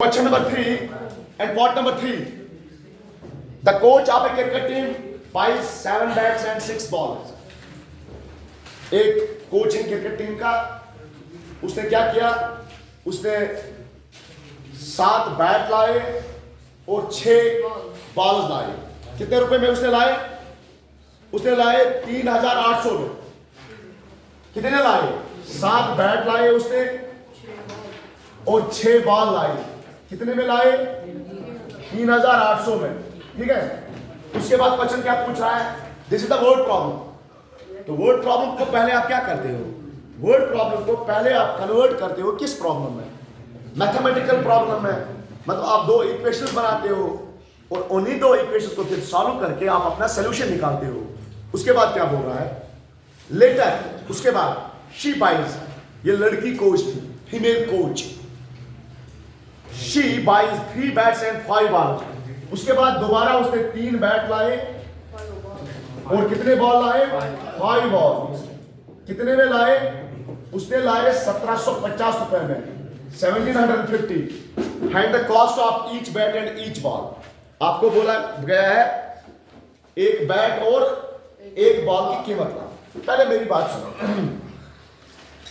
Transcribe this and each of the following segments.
Question number 3 and part number 3. The coach of a cricket team buys 7 bats and 6 balls. एक coach है cricket team का, उसने क्या किया? उसने 7 बैट लाए और 6 बॉल्स लाए। कितने रुपए में उसने लाए? उसने लाए 3,800 में। कितने लाए? 7 बैट लाए उसने और 6 बॉल लाए। कितने में लाए? 3,800 में। ठीक है। उसके बाद क्वेश्चन क्या पूछ रहा है? This is the word problem. तो वर्ड प्रॉब्लम को पहले आप क्या करते हो? वर्ड प्रॉब्लम को पहले आप कन्वर्ट करते हो किस प्रॉब्लम में? मैथमेटिकल प्रॉब्लम में। मतलब आप 2 इक्वेशंस बनाते हो और उन्हीं 2 इक्वेशंस को फिर सॉल्व करके आप अपना सोल्यूशन निकालते हो। उसके बाद क्या बोल रहा है? लेटर, उसके बाद शी बाइज, ये लड़की कोच थी, female coach. She buys 3 bats and 5 balls. उसके बाद दोबारा उसने 3 बैट लाए और कितने बॉल लाए? 5 बॉल। कितने में लाए? उसने लाए 1750 रुपए में, 1750 and the cost of each bat and each ball. आपको बोला गया है एक बैट और एक बॉल की कीमत का। पहले मेरी बात सुनो।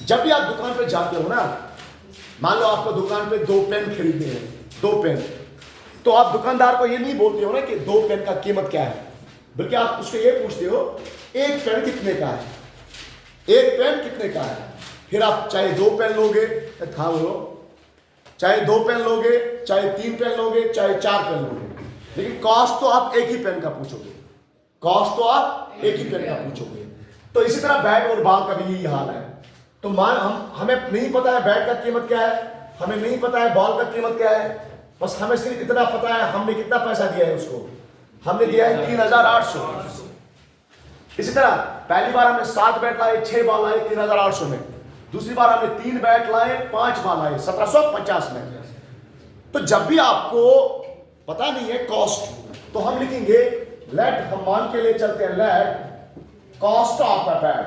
जब भी आप दुकान पे जाते हो ना, मान लो आपको दुकान पे 2 पेन खरीदने हैं, 2 पेन, तो आप दुकानदार को ये नहीं बोलते हो ना कि 2 पेन का कीमत क्या है, बल्कि आप उससे ये पूछते हो एक पेन कितने का है, एक पेन कितने का है। फिर आप चाहे 2 पेन लोगे, था बोलो, चाहे 2 पेन लोगे, चाहे 3 पेन लोगे, चाहे 4 पेन लोगे, लेकिन कॉस्ट तो आप एक ही पेन का पूछोगे। कॉस्ट तो आप एक ही पेन का पूछोगे। तो इसी तरह बैट और बॉल का भी यही हाल है। तो हमें नहीं पता है बैट का कीमत क्या है, हमें नहीं पता है बॉल का कीमत क्या है, बस हमें सिर्फ इतना पता है हमने कितना पैसा दिया है उसको। हमने दिया है 3,800। इसी तरह पहली बार हमने 7 बैट लाए, 6 बॉल लाए 3,800 में। दूसरी बार हमने 3 बैट लाए, 5 बॉल लाए 1750 में। तो जब भी आपको पता नहीं है कॉस्ट, तो हम लिखेंगे लेट, हम मान के लिए चलते हैं let cost of a bat,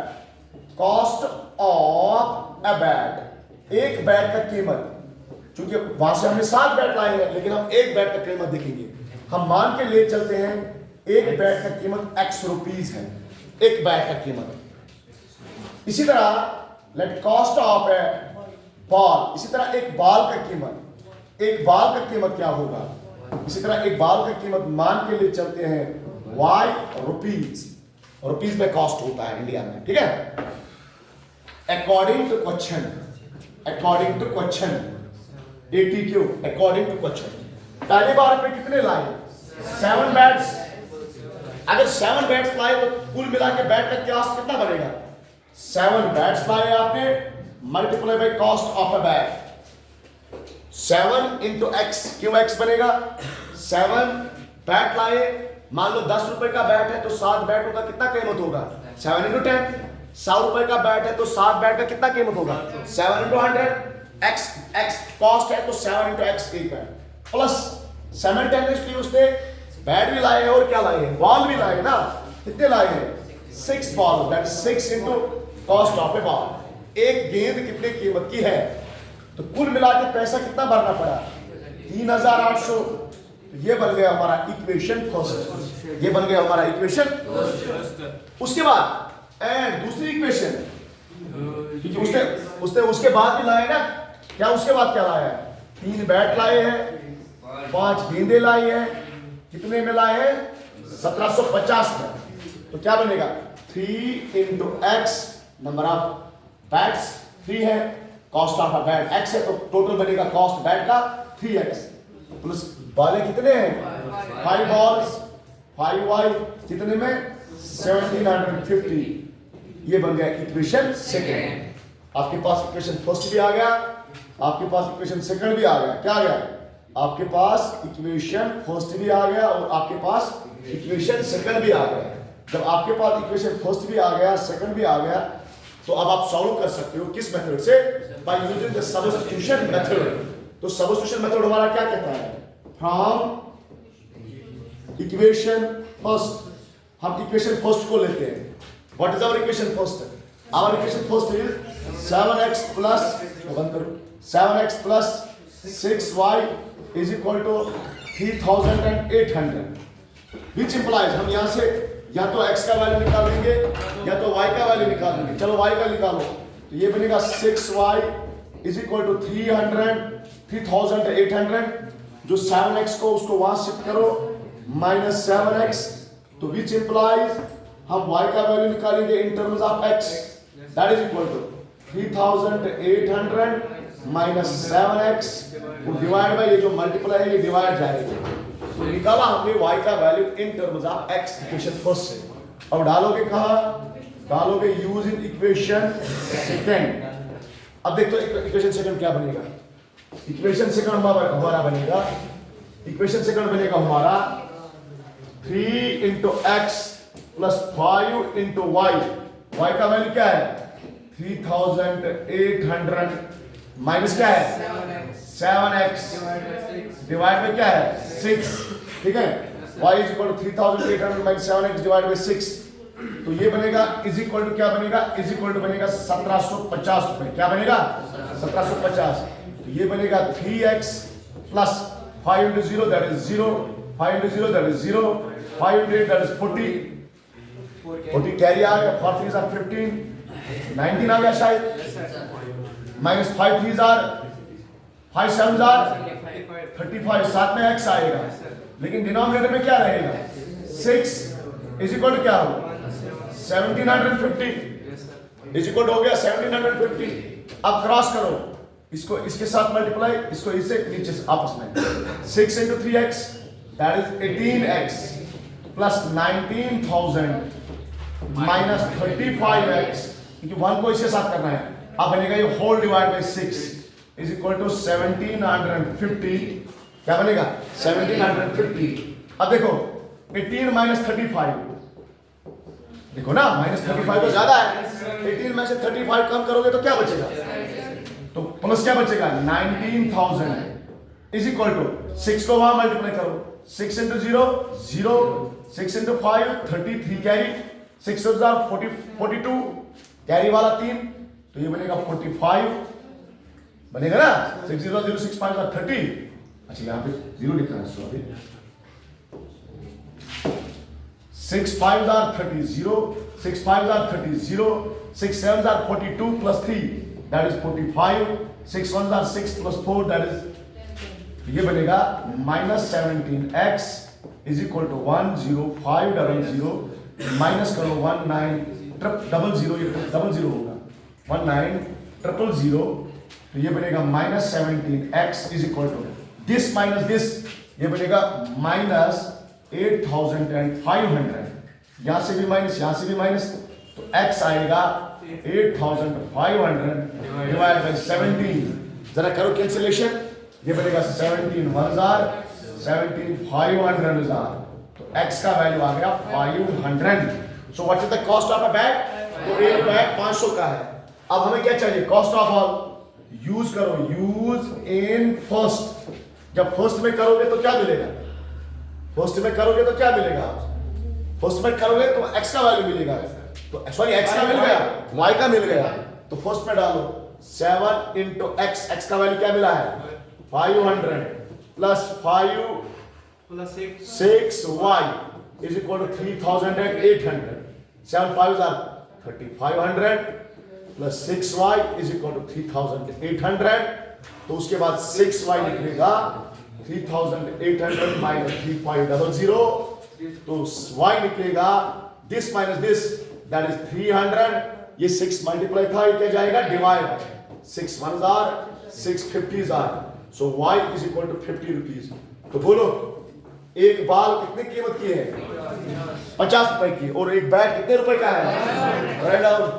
cost of a bat, एक बैट का कीमत। क्योंकि वहां से हमने 7 बैट लाए हैं, लेकिन हम एक बैट का कीमत देखेंगे। हम मान के लिए चलते हैं एक बैट का कीमत X रुपीस है, एक बैट का कीमत। इसी तरह let cost of A ball, इसी तरह एक बॉल का कीमत, एक बॉल का कीमत क्या होगा? इसी तरह एक बॉल का कीमत मान के लिए चलते हैं Y रुपीस। रुपीस में कॉस्ट होता है इंडिया में, ठीक है। According to question, according to question, ATQ, according to question, पहली बार पे कितने लाए? 7 बैट्स। अगर 7 बैट्स लाए तो कुल मिला के बैट का कॉस्ट कितना बनेगा? 7 बैट्स लाए आपने, multiply by cost of a bat, 7 into x, क्यों x बनेगा? 7 बैट लाए, मान लो 10 रुपए का बैट है तो 7 बैटों का कितना कीमत होगा? 7 into 10। 100 रुपए का बैट है तो 7 बैट का कितना कीमत होगा? 7 into 100। x कॉस्ट है तो 7 into x एक बैट, प्लस साइमल्टेनियसली उसने बैट भी लाए हैं और क्या लाए हैं? बॉल भी लाए ना। कितने लाए हैं? 6 ball, that is 6 into cost of A ball. एक गेंद कितने कीमत की है? तो कुल मिला के पैसा कितना भरना पड़ा? 3,800। ये बन गया हमारा इक्वेशन फर्स्ट, ये बन गया हमारा इक्वेशन। उसके बाद एंड दूसरी इक्वेशन, उसने उसके बाद भी लाए ना, क्या उसके बाद क्या लाया है? 3 बैट लाए हैं, 5 गेंदे लाई हैं, कितने में लाए हैं? 1750 में। तो क्या बनेगा? 3 into x, number of bats 3 है, cost of a bat x है, तो टोटल बनेगा कॉस्ट बैट का 3x, प्लस बॉलें कितने हैं? 5 बॉल्स, 5y, कितने में? 1750। ये बन गया इक्वेशन सेकंड। आपके पास इक्वेशन फर्स्ट भी आ गया, आपके पास इक्वेशन सेकंड भी आ गया। क्या आ गया? आपके पास इक्वेशन फर्स्ट भी आ गया और आपके पास इक्वेशन सेकंड भी आ गया। जब आपके पास इक्वेशन फर्स्ट भी आ गया, सेकंड भी आ गया, तो अब आप सॉल्व कर सकते हो किस मेथड से? By using the substitution method. तो सब्स्टिट्यूशन मेथड हमारा क्या कहता है? फ्रॉम इक्वेशन फर्स्ट, हम इक्वेशन फर्स्ट को लेते हैं। What is our equation first? Our equation first is 7x plus 7x plus 6y is equal to 3800, which implies हम यहां से या तो x का वैल्यू निकाल लेंगे या तो y का वैल्यू निकाल लेंगे। चलो y का निकालो, तो ये बनेगा 6y इज इक्वल टू 3800, जो 7x को उसको वहां शिफ्ट करो माइनस 7x, तो विच इंप्लाइज हम y का वैल्यू निकालेंगे in terms of x, that is equal to 3800 minus 7x, divide by ये जो मल्टीप्लाई है ये डिवाइड जाएगा। तो निकाला हमने y का value in terms of x equation first से। अब डालोगे कहां? डालोगे यूज इन इक्वेशन सेकंड। अब देखो इक्वेशन सेकंड क्या बनेगा। इक्वेशन सेकंड हमारा बनेगा, इक्वेशन सेकंड बनेगा हमारा 3 into x plus 5 into y। y का वैल्यू क्या है? 3800 माइनस क्या है? 7x डिवाइड में क्या है? 6। ठीक है, y is equal to 3800 minus 7x divide by 6, तो ये बनेगा इज इक्वल टू क्या बनेगा? इज इक्वल टू बनेगा 1750 रुपए। क्या बनेगा? 1750। तो ये बनेगा 3x plus 5 into 0 that is 0, 5 into 0 that is 0, 5 into 8 that is 40, 40 carry आ गया, 4 3s are 15, 19 आ गया शायद, minus 5 3s are 5 7s are 35, साथ में x आएगा, लेकिन डिनोमिनेटर में क्या रहेगा? 6 इज इक्वल टू क्या होगा? 1750 इज इक्वल टू हो गया 1750। अब क्रॉस करो, इसको इसके साथ मल्टीप्लाई, इसको इससे नीचे से आपस में 6 into 3x that is 18x plus 19000 minus 35x, क्योंकि 1 को इसके साथ करना है। अब बनेगा ये whole divide by 6 is equal to 1750। क्या बनेगा? 1750। अब देखो 18 माइनस 35, देखो ना माइनस 35 तो ज्यादा है, 18 में से 35 कम करोगे तो क्या बचेगा? तो प्लस क्या बचेगा? 19000 इज इक्वल टू 6 को वहां मल्टीप्लाई करो, 6 into 0 0, 6 into 5 33 कैरी, 6 42 कैरी वाला 3, तो ये बनेगा 45 बनेगा ना। 6 0 0 6 5 30। अच्छा यहाँ पे 0 लिखा है, sorry. 6 5s are 30 0, 6 5s are 30 0, 6 7s are 42 plus 3 that is 45, 6 1s are 6 plus 4 that is, ये बनेगा minus 17x is equal to 10500 minus करो 1900, ये डबल जीरो होगा 19000, तो ये बनेगा minus 17x is equal to this minus this, ये बनेगा minus 8500, यहां से भी माइनस यहां से भी माइनस, तो x आएगा 8500 डिवाइड बाय 17। जरा करो कैंसिलेशन, ये बनेगा 17 1000, 17 500, तो x का वैल्यू आ गया 500। So what is the cost of a bag? तो एक बैग 500 का है। अब हमें क्या चाहिए? Cost of all. यूज करो, यूज इन फर्स्ट। जब फर्स्ट में करोगे तो क्या मिलेगा? फर्स्ट में करोगे तो क्या मिलेगा? फर्स्ट में करोगे तो x का वैल्यू मिलेगा, तो सॉरी x का मिल गया, y का मिल गया, तो फर्स्ट में डालो 7 into x, x का वैल्यू क्या मिला है? 500 plus 5 plus 6y is equal to 3800, 7 5s are 3500 plus 6y is equal to 3800, तो उसके बाद 6y निकलेगा 3800 माइनस 3500, तो y निकलेगा this minus this that is 300, ये 6 मल्टीप्लाई था, ये क्या जाएगा? Divide, 6 1s are 6 50s are, so y is equal to 50 rupees। तो बोलो एक बाल कितने कीमत की है? 50 रुपए की, और एक बैग कितने रुपए का है? Write down.